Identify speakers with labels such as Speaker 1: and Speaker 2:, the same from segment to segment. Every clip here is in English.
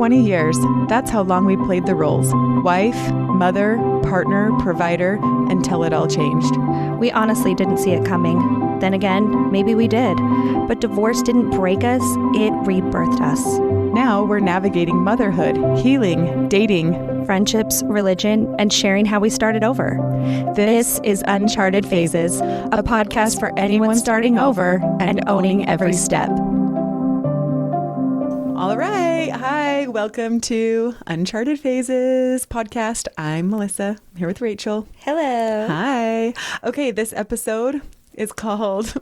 Speaker 1: 20 years, that's how long we played the roles. Wife, mother, partner, provider, until it all changed.
Speaker 2: We honestly didn't see it coming. Then again, maybe we did. But divorce didn't break us, it rebirthed us.
Speaker 1: Now we're navigating motherhood, healing, dating,
Speaker 2: friendships, religion, and sharing how we started over. This is Uncharted Phases, a podcast for anyone starting over and owning every step.
Speaker 1: All right. Hi. Welcome to Uncharted Phases podcast. I'm Melissa. I'm here with Rachel.
Speaker 2: Hello.
Speaker 1: Hi. Okay. This episode is called...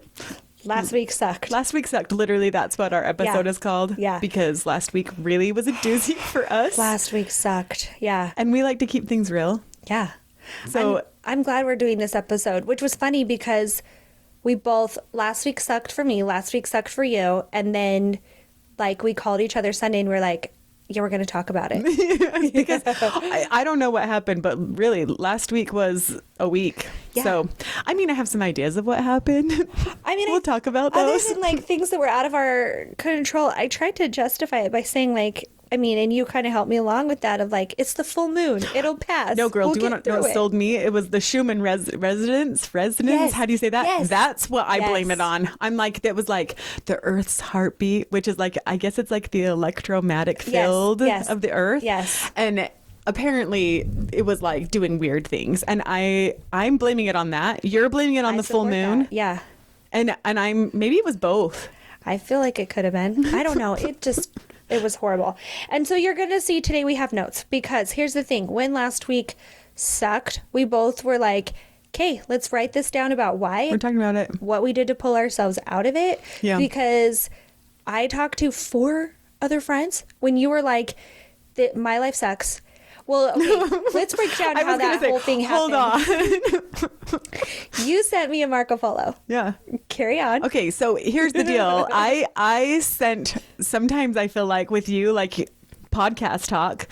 Speaker 2: Last Week Sucked.
Speaker 1: Last Week Sucked. Literally, that's what our episode is called.
Speaker 2: Yeah.
Speaker 1: Because last week really was a doozy for us.
Speaker 2: Last week sucked. Yeah.
Speaker 1: And we like to keep things real.
Speaker 2: Yeah.
Speaker 1: So
Speaker 2: I'm glad we're doing this episode, which was funny because we both, last week sucked for me, last week sucked for you. And then like we called each other Sunday and we're like, yeah, we're going to talk about it.
Speaker 1: Because I don't know what happened, but really last week was a week.
Speaker 2: Yeah.
Speaker 1: So, I mean, I have some ideas of what happened.
Speaker 2: I mean,
Speaker 1: we'll talk about
Speaker 2: other
Speaker 1: those.
Speaker 2: than like things that were out of our control, I tried to justify it by saying like, I mean, and you kind of helped me along with that of like, it's the full moon. It'll pass.
Speaker 1: No, girl, do you want to know what
Speaker 2: it.
Speaker 1: sold me? It was the Schumann residence.
Speaker 2: Yes.
Speaker 1: How do you say that?
Speaker 2: Yes.
Speaker 1: That's what I blame it on. I'm like, that was like the Earth's heartbeat, which is like, I guess it's like the electromagnetic field of the Earth.
Speaker 2: Yes.
Speaker 1: And apparently it was like doing weird things. And I'm blaming it on that. You're blaming it on the full moon.
Speaker 2: That. Yeah.
Speaker 1: And maybe it was both.
Speaker 2: I feel like it could have been. I don't know. It was horrible. And so you're going to see today we have notes because here's the thing. When last week sucked, we both were like, okay, let's write this down about why.
Speaker 1: We're talking about it.
Speaker 2: What we did to pull ourselves out of it.
Speaker 1: Yeah. Because
Speaker 2: I talked to 4 other friends when you were like, my life sucks. Well, okay, let's break down how that whole thing happened.
Speaker 1: Hold on.
Speaker 2: You sent me a Marco Polo.
Speaker 1: Yeah.
Speaker 2: Carry on.
Speaker 1: Okay, so here's the deal. I sent, sometimes I feel like with you, like podcast talk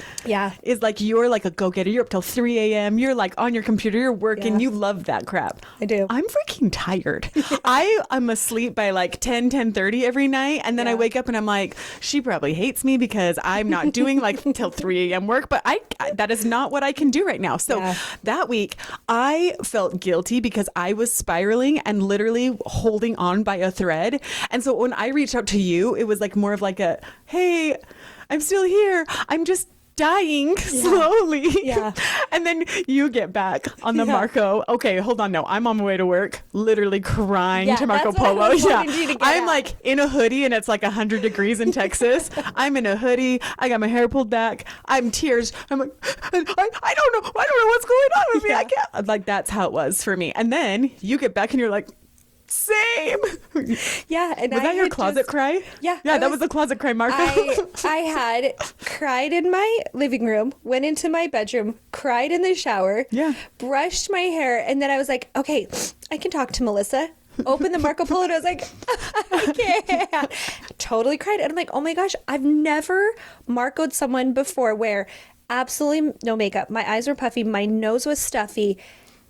Speaker 1: is like you're like a go-getter. You're up till 3 a.m. You're like on your computer, you're working. Yeah. You love that crap.
Speaker 2: I do.
Speaker 1: I'm freaking tired. I'm asleep by like 10:30 every night. And then I wake up and I'm like, she probably hates me because I'm not doing like till 3 a.m. work. But I that is not what I can do right now. So that week I felt guilty because I was spiraling and literally holding on by a thread. And so when I reached out to you, it was like more of like a, hey, I'm still here. I'm just dying slowly. Yeah. And then you get back on the Marco. Okay, hold on. No, I'm on my way to work, literally crying to Marco Polo. I'm like in a hoodie and it's like 100 degrees in Texas. I'm in a hoodie. I got my hair pulled back. I'm tears. I'm like, I don't know. I don't know what's going on with me. I can't. Like, that's how it was for me. And then you get back and you're like, same.
Speaker 2: Yeah. And
Speaker 1: was that your closet cry?
Speaker 2: Yeah.
Speaker 1: Yeah, that was the closet cry, Marco.
Speaker 2: I had cried in my living room, went into my bedroom, cried in the shower, brushed my hair, and then I was like, okay, I can talk to Melissa. Opened the Marco Polo and I was like, I can't. Totally cried. And I'm like, oh my gosh, I've never Marco'd someone before where absolutely no makeup. My eyes were puffy. My nose was stuffy.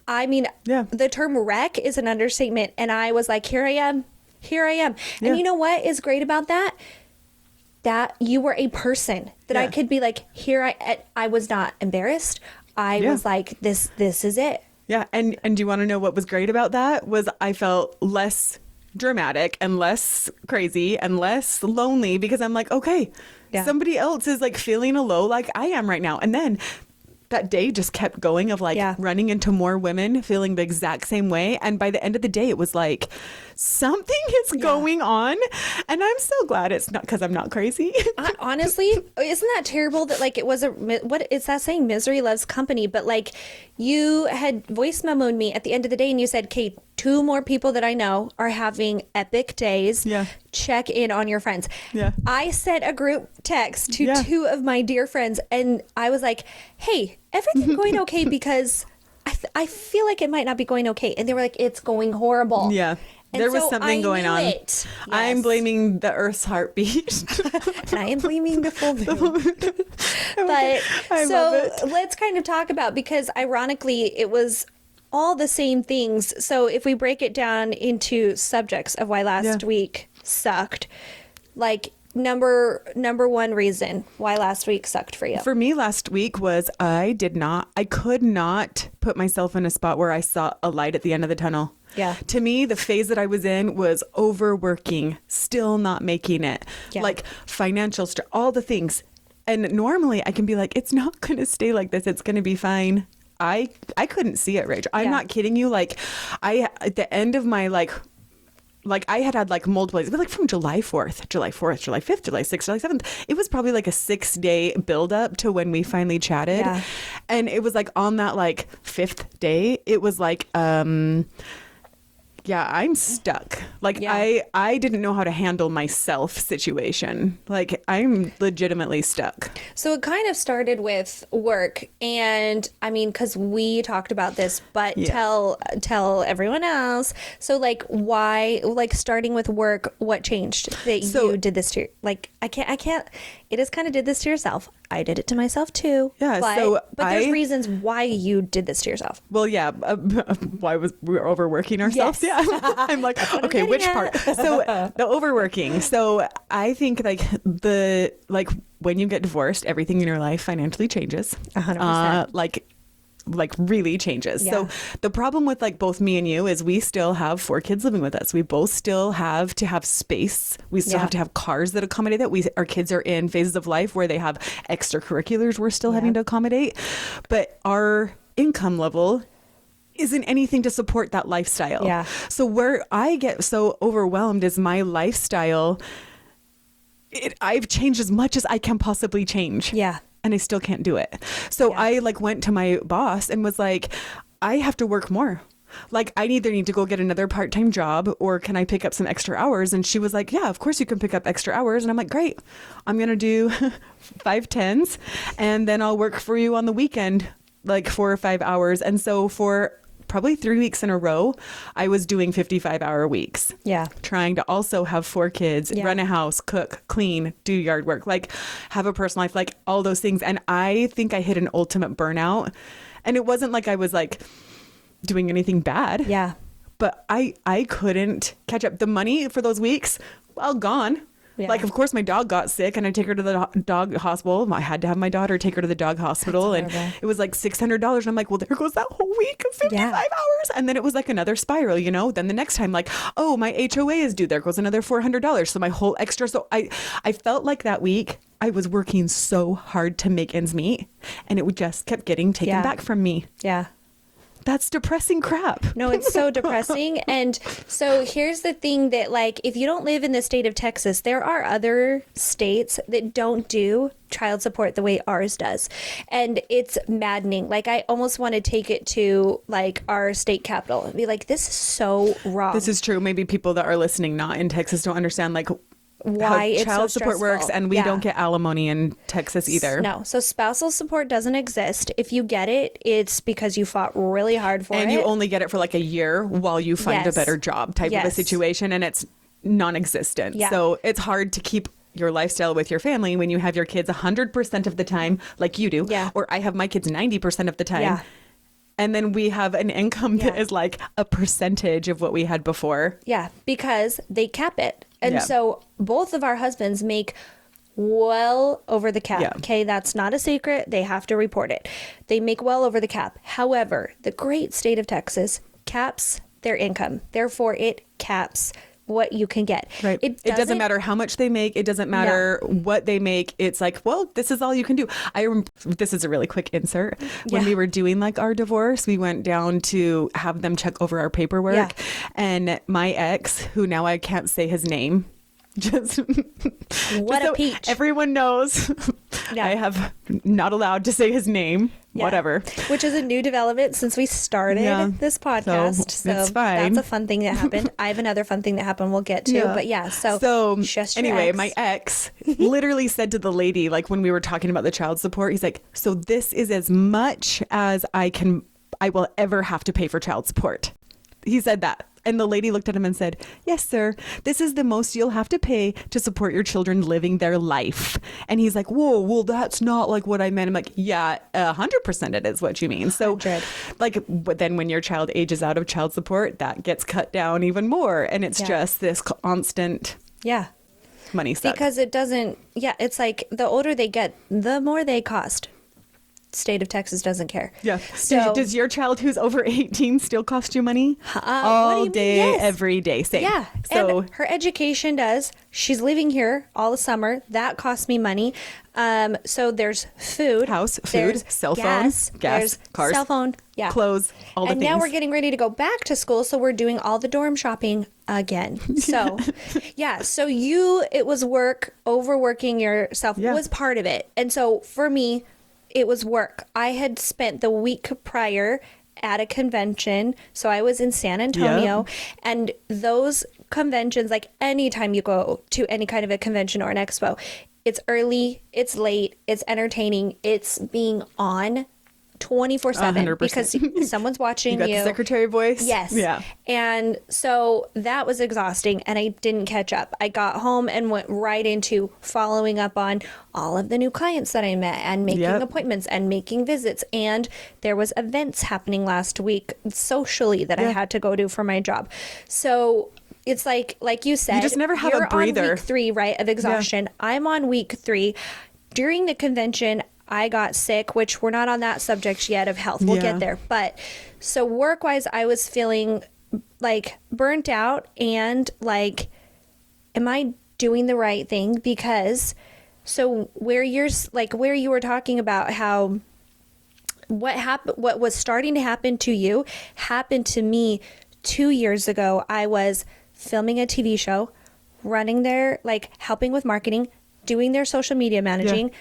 Speaker 2: I mean, the term wreck is an understatement. And I was like, here I am. Yeah. And you know what is great about that? That you were a person that I could be like, I was not embarrassed. I was like, this is it.
Speaker 1: Yeah. And do you want to know what was great about that? Was I felt less dramatic and less crazy and less lonely because I'm like, okay, somebody else is like feeling a low like I am right now. And then that day just kept going of like running into more women feeling the exact same way. And by the end of the day, it was like something is going on. And I'm so glad it's not because I'm not crazy.
Speaker 2: Honestly, isn't that terrible that like it was what is that saying? Misery loves company. But like you had voice memoed me at the end of the day and you said, Kate, 2 more people that I know are having epic days. Yeah. Check in on your friends. Yeah. I sent a group text to 2 of my dear friends and I was like, hey, everything going okay? Because I feel like it might not be going okay. And they were like, it's going horrible.
Speaker 1: Yeah.
Speaker 2: And
Speaker 1: there was something going on.
Speaker 2: Yes.
Speaker 1: I'm blaming the Earth's heartbeat.
Speaker 2: And I am blaming the full moon. But let's kind of talk about, because ironically, it was all the same things. So if we break it down into subjects of why last week sucked, like number one reason why last week sucked for you?
Speaker 1: For me, last week was I could not put myself in a spot where I saw a light at the end of the tunnel.
Speaker 2: Yeah.
Speaker 1: To me, the phase that I was in was overworking, still not making it, like financial all the things. And normally I can be like, it's not going to stay like this. It's going to be fine. I couldn't see it, Rach. I'm not kidding you. Like at the end of my like I had like multiple days, but like from July 4th, July 5th, July 6th, July 7th, it was probably like a 6-day buildup to when we finally chatted. Yeah. And it was like on that like 5th day, it was like, yeah, I'm stuck. Like I didn't know how to handle myself situation. Like I'm legitimately stuck.
Speaker 2: So it kind of started with work, and I mean, because we talked about this, but tell everyone else. So like, why? Like starting with work, what changed that you did this to? Like I can't. It is kind of did this to yourself. I did it to myself too. Yeah. But there's reasons why you did this to yourself.
Speaker 1: Well, yeah. Why we were overworking ourselves? Yes. Yeah. I'm like, okay, which part? So the overworking. So I think like when you get divorced, everything in your life financially changes.
Speaker 2: 100%.
Speaker 1: Like really changes. Yeah. So the problem with like both me and you is we still have 4 kids living with us. We both still have to have space. We still have to have cars that accommodate that. Our kids are in phases of life where they have extracurriculars we're still having to accommodate. But our income level isn't anything to support that lifestyle. Yeah. So where I get so overwhelmed is my lifestyle. I've changed as much as I can possibly change. Yeah. And I still can't do it. So I like went to my boss and was like, I have to work more. Like I either need to go get another part-time job or can I pick up some extra hours? And she was like, yeah, of course you can pick up extra hours. And I'm like, great. I'm going to do 5 10s and then I'll work for you on the weekend, like 4 or 5 hours. And so for probably 3 weeks in a row, I was doing 55-hour weeks. Yeah. Trying to also have 4 kids, run a house, cook, clean, do yard work, like have a personal life, like all those things. And I think I hit an ultimate burnout. And it wasn't like I was like doing anything bad. Yeah. But I couldn't catch up. The money for those weeks, well, gone. Yeah. Like, of course, my dog got sick and I take her to the dog hospital. I had to have my daughter take her to the dog hospital. And it was like $600. And I'm like, well, there goes that whole week of 55 hours. And then it was like another spiral, you know? Then the next time, like, oh, my HOA is due. There goes another $400. So my whole extra. So I felt like that week I was working so hard to make ends meet. And it just kept getting taken back from me. Yeah. That's depressing crap.
Speaker 2: No, it's so depressing. And so here's the thing that like, if you don't live in the state of Texas, there are other states that don't do child support the way ours does. And it's maddening. Like I almost want to take it to like our state capital and be like, this is so wrong.
Speaker 1: This is true. Maybe people that are listening not in Texas don't understand like why how child support works, and we don't get alimony in Texas either.
Speaker 2: No, so spousal support doesn't exist. If you get it, it's because you fought really hard for it.
Speaker 1: And you only get it for like a year while you find a better job type of a situation, and it's non-existent. Yeah. So it's hard to keep your lifestyle with your family when you have your kids 100% of the time like you do, or I have my kids 90% of the time. Yeah. And then we have an income that is like a percentage of what we had before.
Speaker 2: Yeah, because they cap it. And so both of our husbands make well over the cap. Yeah. Okay, that's not a secret. They have to report it. They make well over the cap. However, the great state of Texas caps their income. Therefore, it caps what you can get. Right.
Speaker 1: It doesn't matter how much they make. It doesn't matter what they make. It's like, well, this is all you can do. This is a really quick insert. When we were doing like our divorce, we went down to have them check over our paperwork. And my ex, who now I can't say his name, just
Speaker 2: what a peach.
Speaker 1: Everyone knows I have not allowed to say his name. Whatever.
Speaker 2: Which is a new development since we started this podcast. So it's fine. That's a fun thing that happened. I have another fun thing that happened we'll get to. But so just
Speaker 1: anyway, my ex literally said to the lady, like when we were talking about the child support, he's like, so this is as much as I will ever have to pay for child support. He said that. And the lady looked at him and said, yes, sir, this is the most you'll have to pay to support your children living their life. And he's like, whoa, well, that's not like what I meant. I'm like, yeah, 100% it is what you mean. So like, but then when your child ages out of child support, that gets cut down even more. And it's just this constant.
Speaker 2: Yeah.
Speaker 1: money suck.
Speaker 2: Because it doesn't, it's like the older they get, the more they cost. State of Texas doesn't care.
Speaker 1: Yeah.
Speaker 2: So,
Speaker 1: does your child who's over 18 still cost you money? All day,
Speaker 2: Yes.
Speaker 1: every day. Same.
Speaker 2: Yeah.
Speaker 1: So
Speaker 2: and her education does. She's living here all the summer. That costs me money. So there's food.
Speaker 1: House, food,
Speaker 2: there's
Speaker 1: cell phone, gas,
Speaker 2: there's
Speaker 1: cars,
Speaker 2: cell phone,
Speaker 1: clothes, all the
Speaker 2: and
Speaker 1: things.
Speaker 2: now we're getting ready to go back to school, so we're doing all the dorm shopping again. So, so it was work. Overworking yourself was part of it. And so for me, it was work. I had spent the week prior at a convention. So I was in San Antonio, and those conventions, like anytime you go to any kind of a convention or an expo, it's early, it's late, it's entertaining, it's being on 24/7 because someone's watching you.
Speaker 1: You got the secretary voice?
Speaker 2: Yes.
Speaker 1: Yeah.
Speaker 2: And so that was exhausting, and I didn't catch up. I got home and went right into following up on all of the new clients that I met and making appointments and making visits. And there was events happening last week socially that I had to go to for my job. So it's like you said,
Speaker 1: you just never have a breather.
Speaker 2: On week 3, right, of exhaustion. Yeah. I'm on week 3. During the convention, I got sick, which we're not on that subject yet of health. We'll get there. But so work-wise, I was feeling like burnt out and like, am I doing the right thing? Because so where you were talking about how what was starting to happen to you happened to me 2 years ago. I was filming a TV show, running their, like, helping with marketing, doing their social media managing,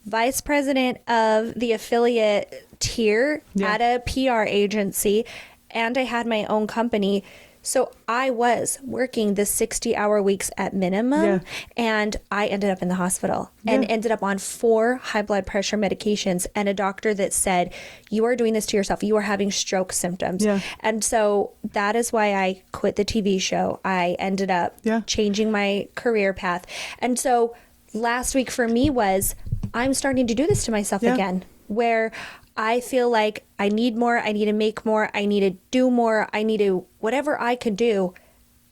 Speaker 2: vice president of the affiliate tier at a PR agency, and I had my own company. So I was working the 60-hour weeks at minimum, and I ended up in the hospital and ended up on 4 high blood pressure medications and a doctor that said, you are doing this to yourself. You are having stroke symptoms. And so that is why I quit the TV show. I ended up changing my career path. And so last week for me was, I'm starting to do this to myself again, where I feel like I need more, I need to make more, I need to do more, I need to, whatever I could do.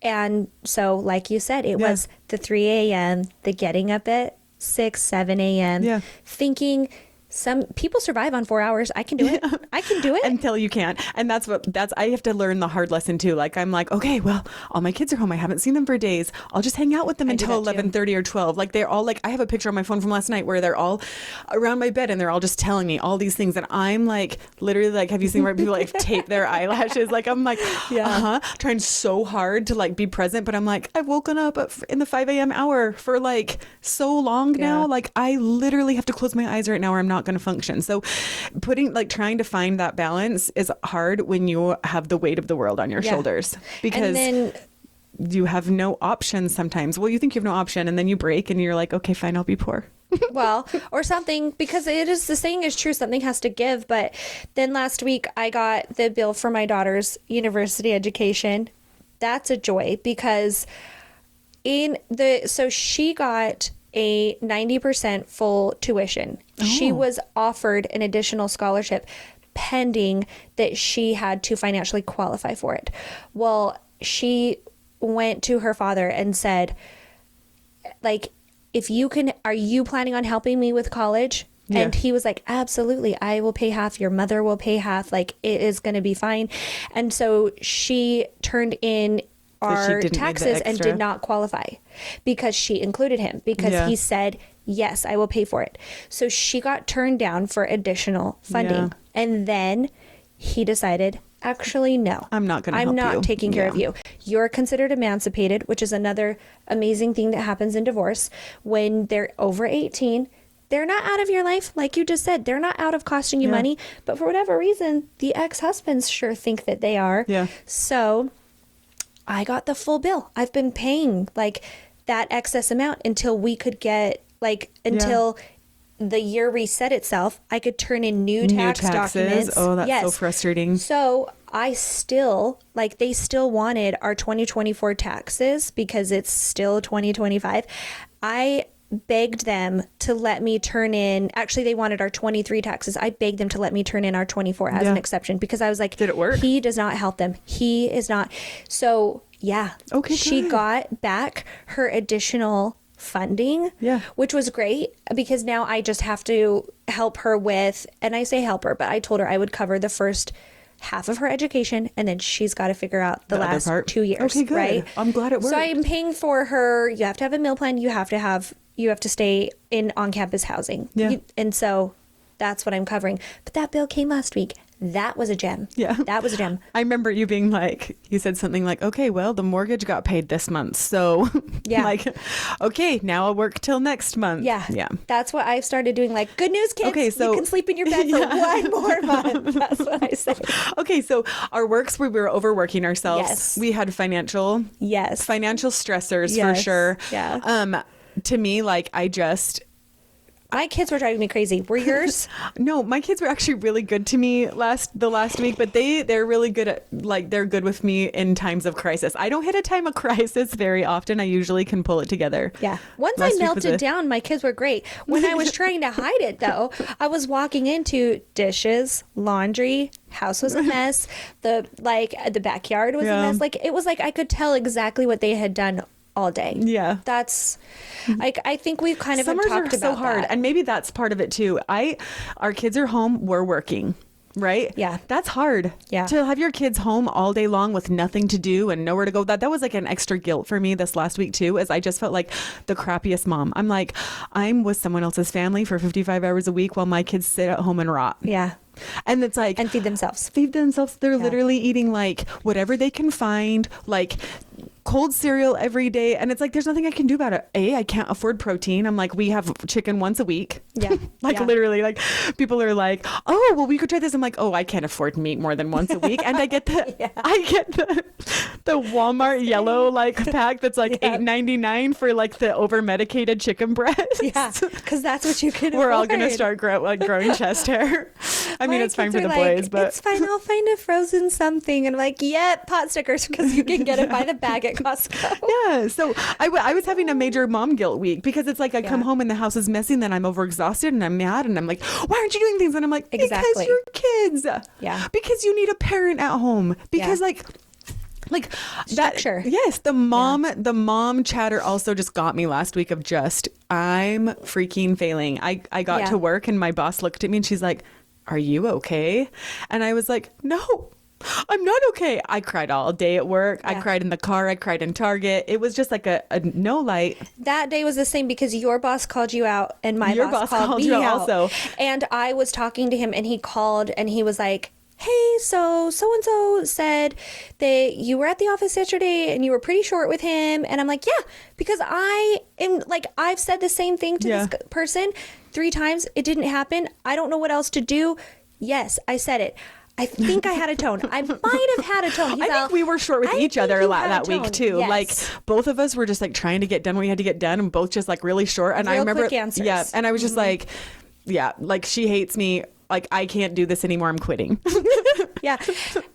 Speaker 2: And so, like you said, it was the 3 a.m., the getting up at 6, 7 a.m., thinking, some people survive on 4 hours. I can do it. I can do it.
Speaker 1: Until you can't. And I have to learn the hard lesson too. Like, I'm like, okay, well, all my kids are home. I haven't seen them for days. I'll just hang out with them until 11:30 or 12. Like, they're all like, I have a picture on my phone from last night where they're all around my bed and they're all just telling me all these things. And I'm like, literally, like, have you seen where people like tape their eyelashes? Like, I'm like, trying so hard to like be present. But I'm like, I've woken up in the 5 a.m. hour for like so long now. Like, I literally have to close my eyes right now or I'm not going to function. So trying to find that balance is hard when you have the weight of the world on your shoulders, because you have no option sometimes. Well, you think you have no option and then you break and you're like, okay, fine, I'll be poor.
Speaker 2: Well, or something, because it is, the saying is true, something has to give. But then last week I got the bill for my daughter's university education. That's a joy, because so she got a 90% full tuition. She was offered an additional scholarship pending that she had to financially qualify for it. Well, she went to her father and said, like, if you can, are you planning on helping me with college? And he was like, absolutely, I will pay half. Your mother will pay half. Like, it is going to be fine. And so she turned in our taxes and did not qualify because she included him, because he said, yes, I will pay for it. So she got turned down for additional funding. And then he decided, actually, no, I'm not taking care of you. You're considered emancipated, which is another amazing thing that happens in divorce. When they're over 18, they're not out of your life. Like you just said, they're not out of costing you money, but for whatever reason, the ex-husbands sure think that they are. So I got the full bill. I've been paying like that excess amount until we could get until the year reset itself. I could turn in new taxes. Documents.
Speaker 1: Oh, that's so frustrating.
Speaker 2: So I still, they still wanted our 2024 taxes because it's still 2025. I begged them to let me turn in, actually they wanted our 23 taxes. I begged them to let me turn in our 24 as an exception, because I was like, did it work? He does not help them. He is not. So okay, she got back her additional funding, which was great because now I just have to help her with, and I say help her, but I told her I would cover the first half of her education and then she's got to figure out the last 2 years.
Speaker 1: Okay, good.
Speaker 2: Right?
Speaker 1: I'm glad it worked.
Speaker 2: So I'm paying for her. You have to have a meal plan. You have to stay in on-campus housing.
Speaker 1: Yeah.
Speaker 2: And so that's what I'm covering. But that bill came last week. That was a gem.
Speaker 1: Yeah.
Speaker 2: That was a gem.
Speaker 1: I remember you being like, you said something like, okay, well, the mortgage got paid this month. So like, okay, now I'll work till next month.
Speaker 2: Yeah.
Speaker 1: Yeah.
Speaker 2: That's what I've started doing. Like, good news, kids.
Speaker 1: Okay, so
Speaker 2: you can sleep in your bed for one more month. That's what I say.
Speaker 1: Okay. So our works, we were overworking ourselves.
Speaker 2: Yes.
Speaker 1: We had financial stressors for sure.
Speaker 2: Yeah.
Speaker 1: To me, like
Speaker 2: my kids were driving me crazy. Were yours?
Speaker 1: No, my kids were actually really good to me the last week, but they're really good at they're good with me in times of crisis. I don't hit a time of crisis very often. I usually can pull it together.
Speaker 2: Yeah. Once I melted down, my kids were great. When I was trying to hide it though, I was walking into dishes, laundry, house was a mess. The backyard was a mess. Like it was like I could tell exactly what they had done all day.
Speaker 1: Yeah.
Speaker 2: That's like, I think we've kind of
Speaker 1: Summers
Speaker 2: talked
Speaker 1: are
Speaker 2: about
Speaker 1: so hard.
Speaker 2: that.
Speaker 1: And maybe that's part of it too. Our kids are home, we're working. Right?
Speaker 2: Yeah.
Speaker 1: That's hard. Yeah. To have your kids home all day long with nothing to do and nowhere to go. That was like an extra guilt for me this last week too, as I just felt like the crappiest mom. I'm like, I'm with someone else's family for 55 hours a week while my kids sit at home and rot.
Speaker 2: Yeah.
Speaker 1: And it's like,
Speaker 2: and feed themselves.
Speaker 1: They're literally eating like whatever they can find, like cold cereal every day. And it's like, there's nothing I can do about it. I can't afford protein. I'm like, we have chicken once a week.
Speaker 2: Yeah.
Speaker 1: Literally, like people are like, oh, well, we could try this. I'm like, oh, I can't afford meat more than once a week. And I get the Walmart yellow pack that's like $8.99 for like the over medicated chicken breast.
Speaker 2: Yeah. Cause that's what you can
Speaker 1: We're
Speaker 2: afford.
Speaker 1: all going to start growing chest hair. I mean, it's fine for the boys, but
Speaker 2: it's fine. I'll find a frozen something. And I'm like, pot stickers because you can get it by the bag at Costco.
Speaker 1: Yeah. So I was having a major mom guilt week because it's like I come home and the house is messy and then I'm overexhausted and I'm mad and I'm like, why aren't you doing things? And I'm like, because you're kids.
Speaker 2: Yeah.
Speaker 1: Because you need a parent at home. Because like
Speaker 2: structure.
Speaker 1: Yes. The mom chatter also just got me last week of just, I'm freaking failing. I got to work and my boss looked at me and she's like, are you okay? And I was like, no, I'm not okay. I cried all day at work. I cried in the car. I cried in Target. It was just like a no light.
Speaker 2: That day was the same because your boss called you out and my boss called me out. Also. And I was talking to him and he called and he was like, hey, so-and-so said that you were at the office yesterday and you were pretty short with him. And I'm like, yeah, because I am like, I've said the same thing to this person 3 times. It didn't happen. I don't know what else to do. Yes, I said it. I think I had a tone. I might have had a tone.
Speaker 1: I think we were short with each other a lot that week too.
Speaker 2: Yes.
Speaker 1: Like both of us were just like trying to get done what we had to get done and both just like really short. And I remember,
Speaker 2: quick answers.
Speaker 1: Yeah. And I was just like, yeah, like she hates me. Like, I can't do this anymore. I'm quitting.
Speaker 2: Yeah.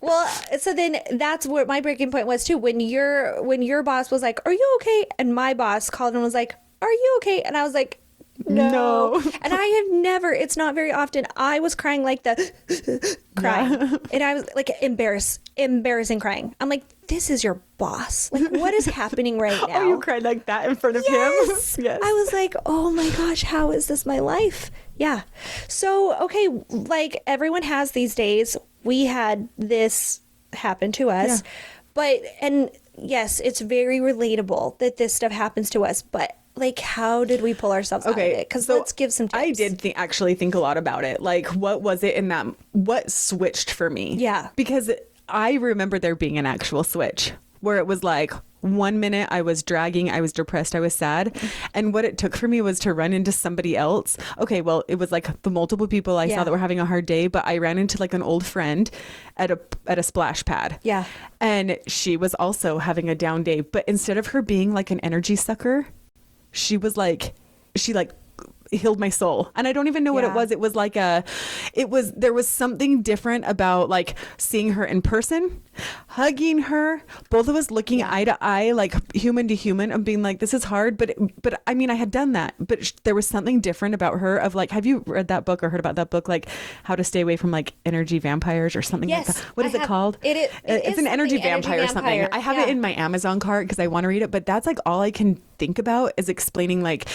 Speaker 2: Well, so then that's what my breaking point was too. When your boss was like, are you okay? And my boss called and was like, are you okay? And I was like, no. And I have never, it's not very often, I was crying like the crying. Yeah. And I was like embarrassing crying. I'm like, this is your boss. Like, what is happening right now?
Speaker 1: Oh, you cried like that in front of him?
Speaker 2: Yes. I was like, oh my gosh, how is this my life? Yeah. So, okay, like everyone has these days. We had this happen to us. Yeah. And yes, it's very relatable that this stuff happens to us. But like, how did we pull ourselves out of it? Because let's give some tips.
Speaker 1: I did actually think a lot about it. Like, what was it in that? What switched for me?
Speaker 2: Yeah.
Speaker 1: Because I remember there being an actual switch where it was like, 1 minute I was dragging, I was depressed, I was sad. And what it took for me was to run into somebody else. Okay, well, it was like the multiple people I saw that were having a hard day, but I ran into like an old friend at a splash pad.
Speaker 2: Yeah.
Speaker 1: And she was also having a down day, but instead of her being like an energy sucker, she healed my soul. And I don't even know what it was. It was like there was something different about like seeing her in person, hugging her, both of us looking eye to eye, like human to human, and being like, this is hard. But I mean, I had done that, but there was something different about her of like, have you read that book or heard about that book? Like How to Stay Away from like Energy Vampires or something like that. What is it called? It's an energy vampire or something. I have it in my Amazon cart because I want to read it, but that's like all I can think about is explaining like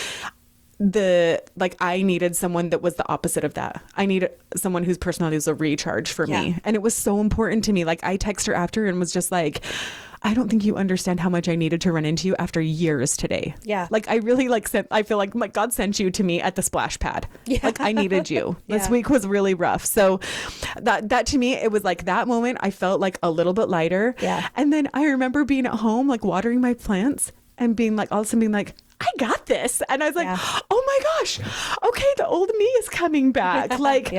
Speaker 1: I needed someone that was the opposite of that. I needed someone whose personality was a recharge for me. And it was so important to me. Like I text her after and was just like, I don't think you understand how much I needed to run into you after years today. Yeah. Like I really I feel like my God sent you to me at the splash pad. Yeah. Like I needed you. This week was really rough. So that to me, it was like that moment I felt like a little bit lighter. Yeah. And then I remember being at home, like watering my plants and being like, all of a sudden being like, I got this. And I was like, oh my gosh, okay, the old me is coming back. Like,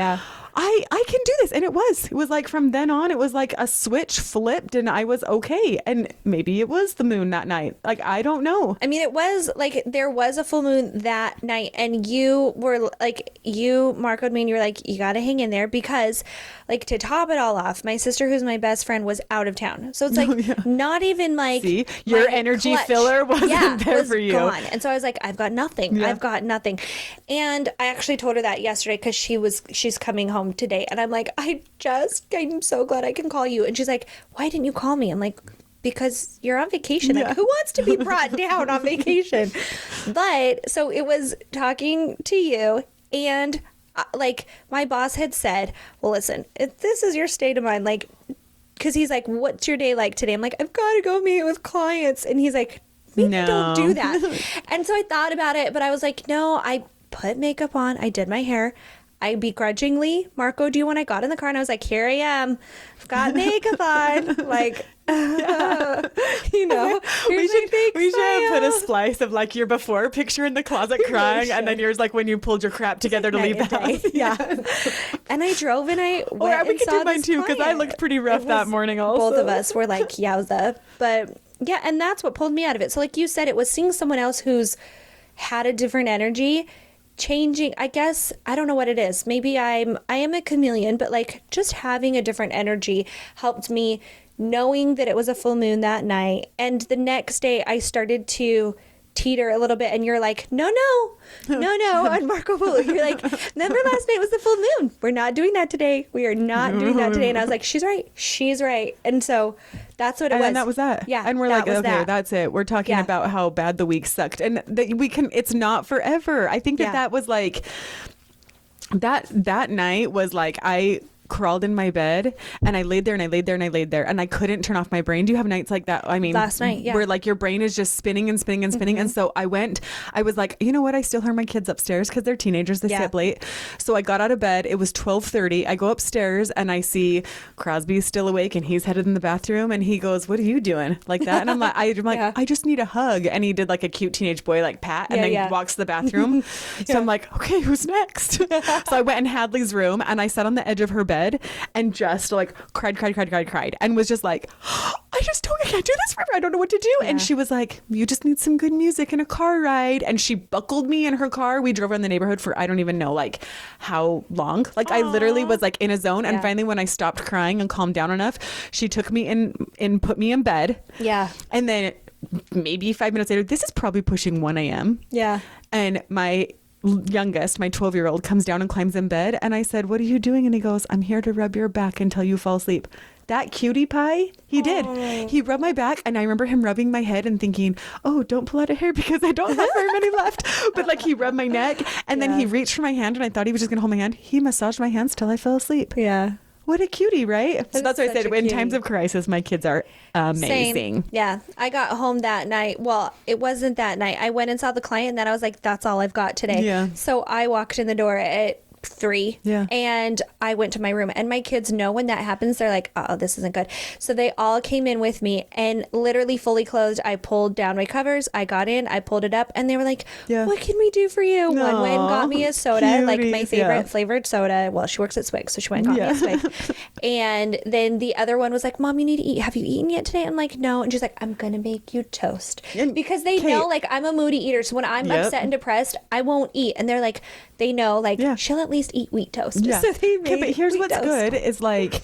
Speaker 1: I can do this. And it was like from then on, it was like a switch flipped and I was okay. And maybe it was the moon that night. Like, I don't know.
Speaker 2: I mean, it was like there was a full moon that night and you were like, you Marco'd me and you were like, you got to hang in there because like to top it all off, my sister, who's my best friend, was out of town. So it's like not even like.
Speaker 1: See, your energy filler wasn't there for you.
Speaker 2: Gone. And so I was like, I've got nothing. I've got nothing. And I actually told her that yesterday because she's coming home today. And I'm like, I'm so glad I can call you. And she's like, why didn't you call me? I'm like, because you're on vacation. Like, who wants to be brought down on vacation? But so it was talking to you and like my boss had said, well, listen, if this is your state of mind, like, because he's like, what's your day like today? I'm like, I've got to go meet with clients. And he's like, maybe don't do that. And so I thought about it, but I was like, no, I put makeup on. I did my hair. I begrudgingly, Marco, do you when I got in the car and I was like, here I am. I've got makeup on. Like, you know,
Speaker 1: we should have put a splice of like your before picture in the closet crying and then yours like when you pulled your crap together to leave the house.
Speaker 2: Yeah. And I drove and I went and
Speaker 1: we could do mine too because I looked pretty rough that morning also.
Speaker 2: Both of us were like, yowza. But yeah, and that's what pulled me out of it. So like you said, it was seeing someone else who's had a different energy changing. I guess I don't know what it is. Maybe I am a chameleon, but like just having a different energy helped me, knowing that it was a full moon that night. And the next day I started to teeter a little bit and you're like, no. And Marco, you're like, remember last night was the full moon. We're not doing that today. We are not doing that today. And I was like, she's right. And so that's what it was.
Speaker 1: And that was that.
Speaker 2: Yeah.
Speaker 1: And we're like, okay, that's it. We're talking about how bad the week sucked and that it's not forever. I think that was like, that night was like, I crawled in my bed and I laid there and I couldn't turn off my brain. Do you have nights like that? I mean,
Speaker 2: last night,
Speaker 1: where like your brain is just spinning and spinning and spinning. And so I was like, you know what? I still hear my kids upstairs because they're teenagers. They stay up late. So I got out of bed. It was 12:30. I go upstairs and I see Crosby's still awake and he's headed in the bathroom and he goes, what are you doing? Like that. And I'm like, I just need a hug. And he did like a cute teenage boy like pat and then walks to the bathroom. So I'm like, okay, who's next? So I went in Hadley's room and I sat on the edge of her bed and just like cried and was just like, I can't do this forever. I don't know what to do. And she was like, you just need some good music and a car ride. And she buckled me in her car. We drove around the neighborhood for I don't even know like how long. Like I literally was like in a zone. And finally when I stopped crying and calmed down enough, she took me and put me in bed. Yeah. And then maybe 5 minutes later, this is probably pushing 1 a.m. Yeah. And my youngest, my 12-year-old, comes down and climbs in bed. And I said, what are you doing? And he goes, I'm here to rub your back until you fall asleep. That cutie pie, he did. He rubbed my back and I remember him rubbing my head and thinking, oh, don't pull out a hair because I don't have very many left. But like he rubbed my neck and then he reached for my hand and I thought he was just going to hold my hand. He massaged my hands till I fell asleep. Yeah. What a cutie, right? So that's why I said in times of crisis, my kids are amazing.
Speaker 2: Same. Yeah. I got home that night. Well, it wasn't that night. I went and saw the client and then I was like, that's all I've got today. Yeah. So I walked in the door at 3.
Speaker 1: Yeah.
Speaker 2: And I went to my room, and my kids know when that happens, they're like, oh, this isn't good. So they all came in with me, and literally fully clothed, I pulled down my covers. I got in, I pulled it up, and they were like, what can we do for you?
Speaker 1: Aww,
Speaker 2: One went and got me a soda, like my
Speaker 1: cuties,
Speaker 2: favorite flavored soda. Well, she works at Swig, so she went and got me a Swig. And then the other one was like, Mom, you need to eat. Have you eaten yet today? I'm like, no. And she's like, I'm going to make you toast. Because they know, like, I'm a moody eater. So when I'm upset and depressed, I won't eat. And they're like, they know, like, she'll at least eat wheat toast.
Speaker 1: Yeah.
Speaker 2: So they made
Speaker 1: but here's what's
Speaker 2: toast.
Speaker 1: good is like,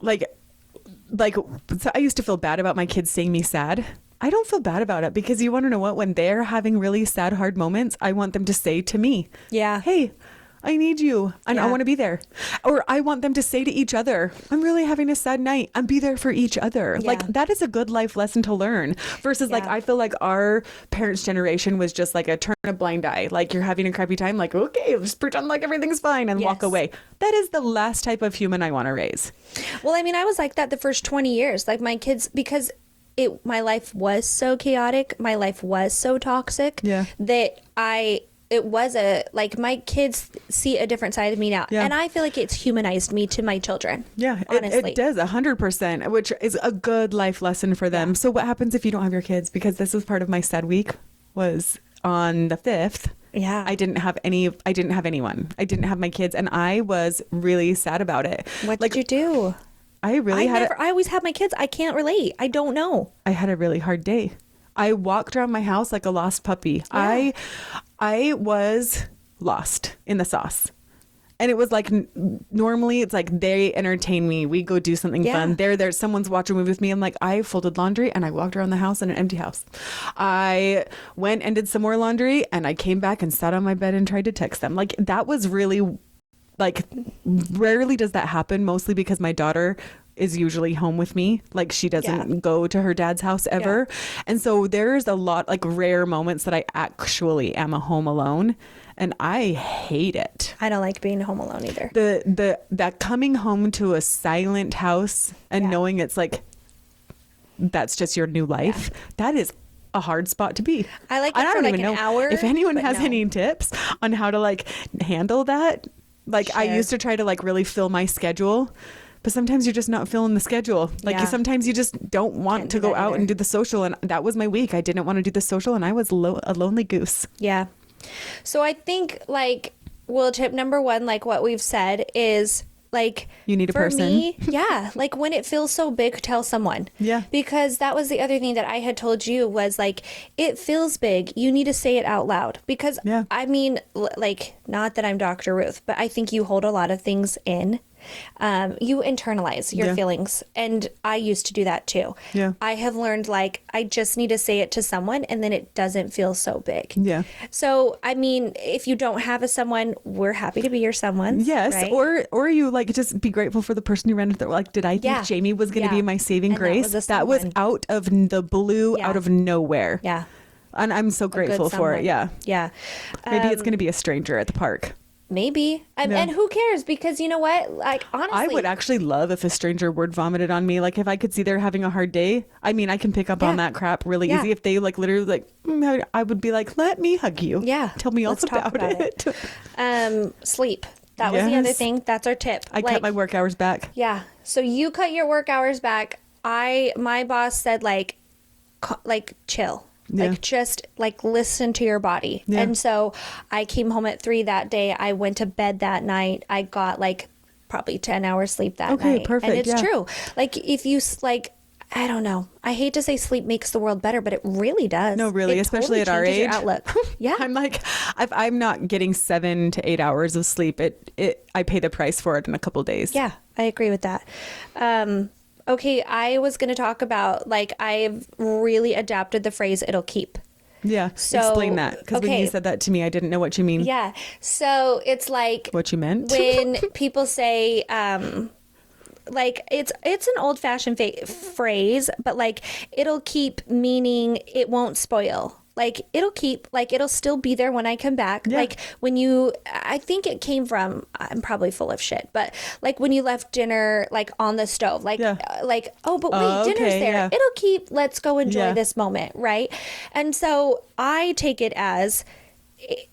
Speaker 1: so I used to feel bad about my kids seeing me sad. I don't feel bad about it because you want to know what? When they're having really sad, hard moments, I want them to say to me, hey, I need you and I want to be there. Or I want them to say to each other, I'm really having a sad night and be there for each other. Like that is a good life lesson to learn versus like, I feel like our parents' generation was just like a turn a blind eye. Like you're having a crappy time. Like, okay, just pretend like everything's fine and walk away. That is the last type of human I want to raise. Well,
Speaker 2: I mean, I was like that the first 20 years, like my kids, because my life was so chaotic. My life was so toxic that it was my kids see a different side of me now. And I feel like it's humanized me to my children.
Speaker 1: Yeah,
Speaker 2: honestly.
Speaker 1: it does 100%, which is a good life lesson for them. So what happens if you don't have your kids? Because this was part of my sad week was on the 5th.
Speaker 2: Yeah.
Speaker 1: I didn't have anyone. I didn't have my kids and I was really sad about it.
Speaker 2: What did you do?
Speaker 1: I
Speaker 2: always have my kids. I can't relate. I don't know.
Speaker 1: I had a really hard day. I walked around my house like a lost puppy. Yeah. I was lost in the sauce. And it was like, normally it's like they entertain me. We go do something fun. There's someone's watching a movie with me. I'm like, I folded laundry and I walked around the house in an empty house. I went and did some more laundry and I came back and sat on my bed and tried to text them. Like that was really like, rarely does that happen, mostly because my daughter is usually home with me. Like she doesn't go to her dad's house ever. And so there's a lot like rare moments that I actually am a home alone and I hate it.
Speaker 2: I don't like being home alone either.
Speaker 1: That coming home to a silent house and knowing it's like, that's just your new life. That is a hard spot to be.
Speaker 2: I like it for like an hour.
Speaker 1: If anyone has any tips on how to like handle that. Like I used to try to like really fill my schedule, but sometimes you're just not filling the schedule. Like sometimes you just don't want to go out and do the social. And that was my week. I didn't want to do the social and I was a lonely goose.
Speaker 2: Yeah. So I think like, well, tip number 1, like what we've said is like,
Speaker 1: you need a person.
Speaker 2: For me, like when it feels so big, tell someone.
Speaker 1: Yeah.
Speaker 2: Because that was the other thing that I had told you was like, it feels big. You need to say it out loud. Because I mean, like, not that I'm Dr. Ruth, but I think you hold a lot of things in. You internalize your feelings. And I used to do that too.
Speaker 1: Yeah.
Speaker 2: I have learned like, I just need to say it to someone and then it doesn't feel so big.
Speaker 1: Yeah.
Speaker 2: So, I mean, if you don't have a someone, we're happy to be your someone.
Speaker 1: Yes. Right? Or you like just be grateful for the person you ran into. Like, did I think Jamie was going to be my saving grace? That was out of the blue, out of nowhere.
Speaker 2: Yeah.
Speaker 1: And I'm so grateful for it. Yeah.
Speaker 2: Yeah.
Speaker 1: Maybe it's going to be a stranger at the park.
Speaker 2: Maybe. And who cares? Because you know what? Like, honestly.
Speaker 1: I would actually love if a stranger word vomited on me. Like, if I could see they're having a hard day. I mean, I can pick up on that crap really easy. If they, like, literally, like, I would be like, let me hug you.
Speaker 2: Yeah.
Speaker 1: Tell me all about it.
Speaker 2: Sleep. That was the other thing. That's our tip.
Speaker 1: I cut my work hours back.
Speaker 2: Yeah. So you cut your work hours back. My boss said, like, chill. Yeah. Like, just like listen to your body. Yeah. And so I came home at 3 that day. I went to bed that night. I got like probably 10 hours sleep that night.
Speaker 1: Okay, perfect.
Speaker 2: And it's true. Like if you like, I don't know. I hate to say sleep makes the world better, but it really does.
Speaker 1: No, really, especially at our age.
Speaker 2: Your outlook. Yeah.
Speaker 1: I'm like, if I'm not getting 7 to 8 hours of sleep, I pay the price for it in a couple days.
Speaker 2: Yeah, I agree with that. Okay, I was going to talk about, like, I've really adapted the phrase, it'll keep.
Speaker 1: Yeah, so, explain that. Because when you said that to me, I didn't know what you mean.
Speaker 2: Yeah, so it's like...
Speaker 1: What you meant?
Speaker 2: When people say, like, it's an old-fashioned phrase, but, like, it'll keep, meaning it won't spoil. Like, it'll keep, like, it'll still be there when I come back. Yeah. Like, I think it came from, I'm probably full of shit, but, like, when you left dinner, like, on the stove, like, oh, but wait, dinner's there. Yeah. It'll keep, let's go enjoy this moment, right? And so I take it as,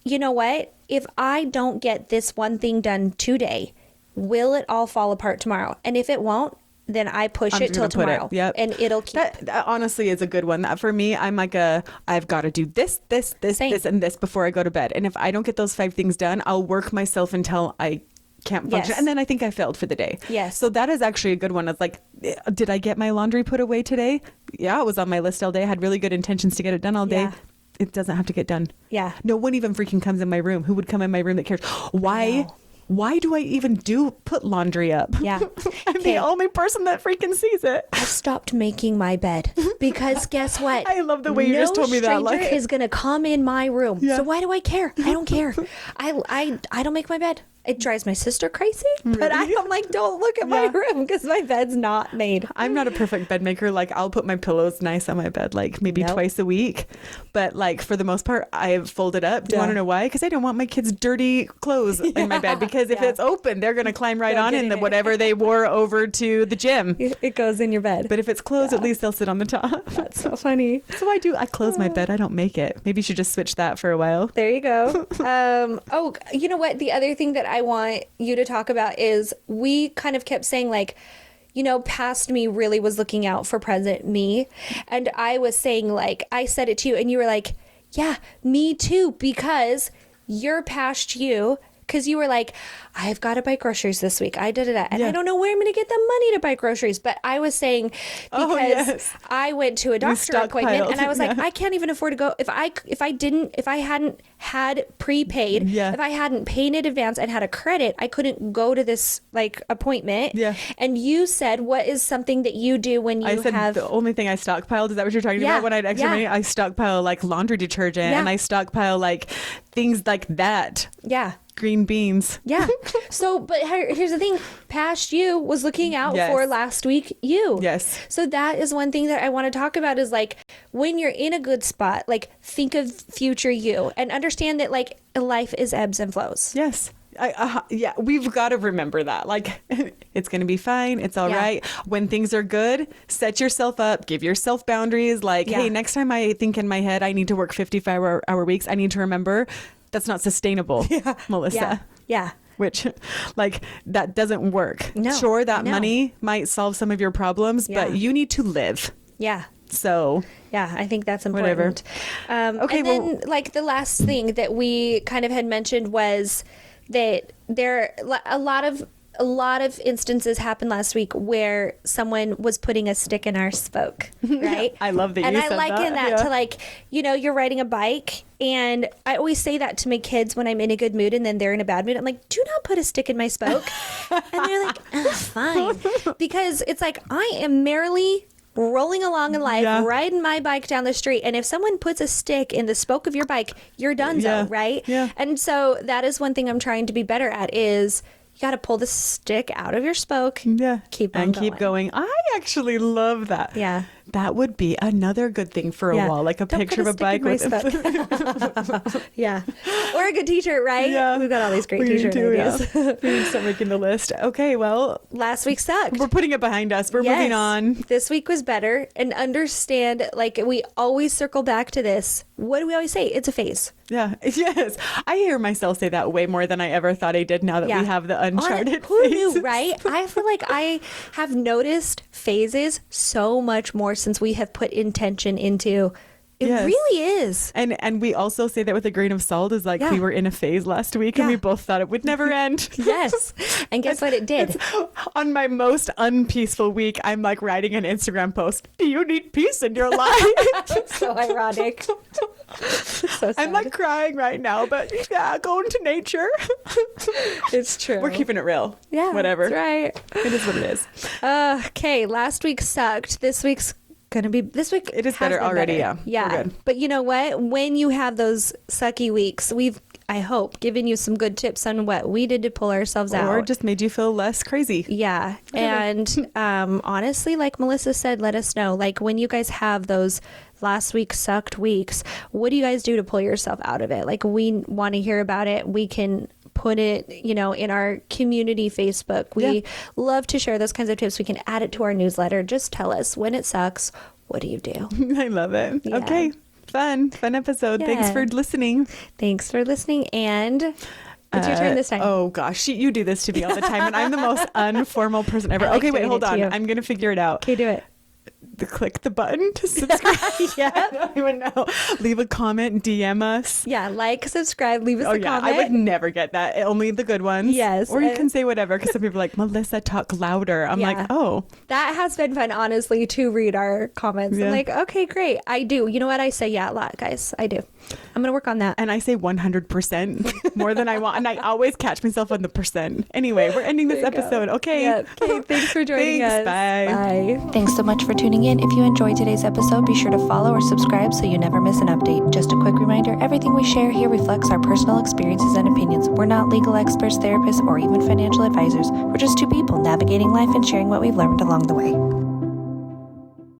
Speaker 2: you know what? If I don't get this one thing done today, will it all fall apart tomorrow? And if it won't, then I push it till tomorrow. And it'll keep.
Speaker 1: That honestly is a good one. That for me, I'm like I've got to do this, and this before I go to bed. And if I don't get those 5 things done, I'll work myself until I can't function.
Speaker 2: Yes.
Speaker 1: And then I think I failed for the day.
Speaker 2: Yes.
Speaker 1: So that is actually a good one. It's like, did I get my laundry put away today? Yeah, it was on my list all day. I had really good intentions to get it done all day.
Speaker 2: Yeah.
Speaker 1: It doesn't have to get done.
Speaker 2: Yeah.
Speaker 1: No one even freaking comes in my room. Who would come in my room that cares? Why do I even put laundry up?
Speaker 2: Yeah.
Speaker 1: I'm the only person that freaking sees it.
Speaker 2: I've stopped making my bed because guess what?
Speaker 1: I love the way you just told me that.
Speaker 2: No stranger is going to come in my room.
Speaker 1: Yeah.
Speaker 2: So why do I care? I don't care. I don't make my bed. It drives my sister crazy, but I'm like, don't look at my room because my bed's not made.
Speaker 1: I'm not a perfect bed maker. Like, I'll put my pillows nice on my bed, like maybe twice a week. But like, for the most part, I fold it up. Do you want to know why? Because I don't want my kids' dirty clothes in my bed. Because if it's open, they're going to climb right on in whatever they wore over to the gym.
Speaker 2: It goes in your bed.
Speaker 1: But if it's closed, at least they'll sit on the top.
Speaker 2: That's so funny.
Speaker 1: So I close my bed. I don't make it. Maybe you should just switch that for a while.
Speaker 2: There you go. You know what? The other thing that I want you to talk about is we kind of kept saying like, you know, past me really was looking out for present me. And I was saying like, I said it to you and you were like, yeah, me too, because you're past you. Because you were like, I've got to buy groceries this week. And I don't know where I'm going to get the money to buy groceries. But I was saying, because I went to a doctor appointment and I was like, I can't even afford to go. If I hadn't had prepaid, if I hadn't paid in advance and had a credit, I couldn't go to this like appointment. Yeah. And you said, what is something that you do when you have...
Speaker 1: the only thing I stockpiled, is that what you're talking about? When I had extra money, I stockpile like laundry detergent and I stockpile like things like that.
Speaker 2: Yeah.
Speaker 1: Green beans.
Speaker 2: Yeah. So, but here's the thing. Past you was looking out for last week you.
Speaker 1: Yes.
Speaker 2: So that is one thing that I want to talk about is like when you're in a good spot, like think of future you and understand that like life is ebbs and flows.
Speaker 1: Yes. We've got to remember that. Like, it's going to be fine. It's all right. When things are good, set yourself up, give yourself boundaries. Like, hey, next time I think in my head I need to work 55-hour weeks, I need to remember that's not sustainable, Melissa.
Speaker 2: Yeah.
Speaker 1: Which, like, that doesn't work.
Speaker 2: No.
Speaker 1: Sure, that money might solve some of your problems, but you need to live.
Speaker 2: Yeah.
Speaker 1: So...
Speaker 2: yeah, I think that's important.
Speaker 1: Whatever.
Speaker 2: Okay, and then, like, the last thing that we kind of had mentioned was that there a lot of instances happened last week where someone was putting a stick in our spoke, right?
Speaker 1: I love that you said that.
Speaker 2: And I liken that to like, you know, you're riding a bike, and I always say that to my kids when I'm in a good mood and then they're in a bad mood. I'm like, do not put a stick in my spoke. And they're like, fine. Because it's like, I am merrily rolling along in life, riding my bike down the street, and if someone puts a stick in the spoke of your bike, you're donezo, right? Yeah. And so that is one thing I'm trying to be better at is you got to pull the stick out of your spoke. Yeah. Keep going.
Speaker 1: I actually love that.
Speaker 2: Yeah.
Speaker 1: That would be another good thing for a wall, like a picture of a bike with
Speaker 2: yeah. Or a good t-shirt, right?
Speaker 1: Yeah.
Speaker 2: We've got all these great t-shirt ideas.
Speaker 1: We need to start making the list. Okay, well,
Speaker 2: last week sucked.
Speaker 1: We're putting it behind us. We're moving on.
Speaker 2: This week was better. And understand, like, we always circle back to this. What do we always say? It's a phase.
Speaker 1: Yeah. Yes. I hear myself say that way more than I ever thought I did now that we have the uncharted
Speaker 2: Who knew, right? I feel like I have noticed phases so much more since we have put intention into it. Really is.
Speaker 1: And we also say that with a grain of salt, is like we were in a phase last week and we both thought it would never end.
Speaker 2: Yes. And guess what? It did.
Speaker 1: On my most unpeaceful week, I'm like writing an Instagram post. Do you need peace in your life?
Speaker 2: So ironic. So
Speaker 1: I'm like crying right now, but going to nature.
Speaker 2: It's true.
Speaker 1: We're keeping it real.
Speaker 2: Yeah.
Speaker 1: Whatever.
Speaker 2: That's right.
Speaker 1: It is what it is.
Speaker 2: Okay. Last week sucked. This week
Speaker 1: it is better already.
Speaker 2: Yeah. But you know what? When you have those sucky weeks, we've, I hope, given you some good tips on what we did to pull ourselves out.
Speaker 1: Or just made you feel less crazy.
Speaker 2: Yeah. And honestly, like Melissa said, let us know. Like when you guys have those last week sucked weeks, what do you guys do to pull yourself out of it? Like we want to hear about it. We can put it, in our community Facebook. We love to share those kinds of tips. We can add it to our newsletter. Just tell us when it sucks. What do you do?
Speaker 1: I love it.
Speaker 2: Yeah.
Speaker 1: Okay. Fun episode.
Speaker 2: Yeah.
Speaker 1: Thanks for listening.
Speaker 2: Thanks for listening. And it's your turn this time.
Speaker 1: Oh gosh, you do this to me all the time, and I'm the most unformal person ever.
Speaker 2: I like
Speaker 1: Okay, wait,
Speaker 2: doing
Speaker 1: hold
Speaker 2: it to
Speaker 1: on.
Speaker 2: you.
Speaker 1: I'm gonna figure it out.
Speaker 2: Okay, do it.
Speaker 1: Click the button to subscribe.
Speaker 2: Yeah.
Speaker 1: I don't even know. Leave a comment, DM us.
Speaker 2: Yeah, like, subscribe, leave us a comment.
Speaker 1: I would never get that. Only the good ones.
Speaker 2: Yes.
Speaker 1: Or you can say whatever, because some people are like, Melissa, talk louder. I'm like, oh.
Speaker 2: That has been fun, honestly, to read our comments.
Speaker 1: Yeah.
Speaker 2: I'm like, okay, great. I do. You know what? I say yeah a lot, guys. I do. I'm going to work on that.
Speaker 1: And I say 100% more than I want. And I always catch myself on the percent. Anyway, we're ending this episode. Okay.
Speaker 2: Yeah. Okay, thanks for joining us.
Speaker 1: Bye.
Speaker 2: Bye.
Speaker 3: Thanks so much for tuning in. If you enjoyed today's episode, be sure to follow or subscribe so you never miss an update. Just a quick reminder, everything we share here reflects our personal experiences and opinions. We're not legal experts, therapists, or even financial advisors. We're just two people navigating life and sharing what we've learned along the way.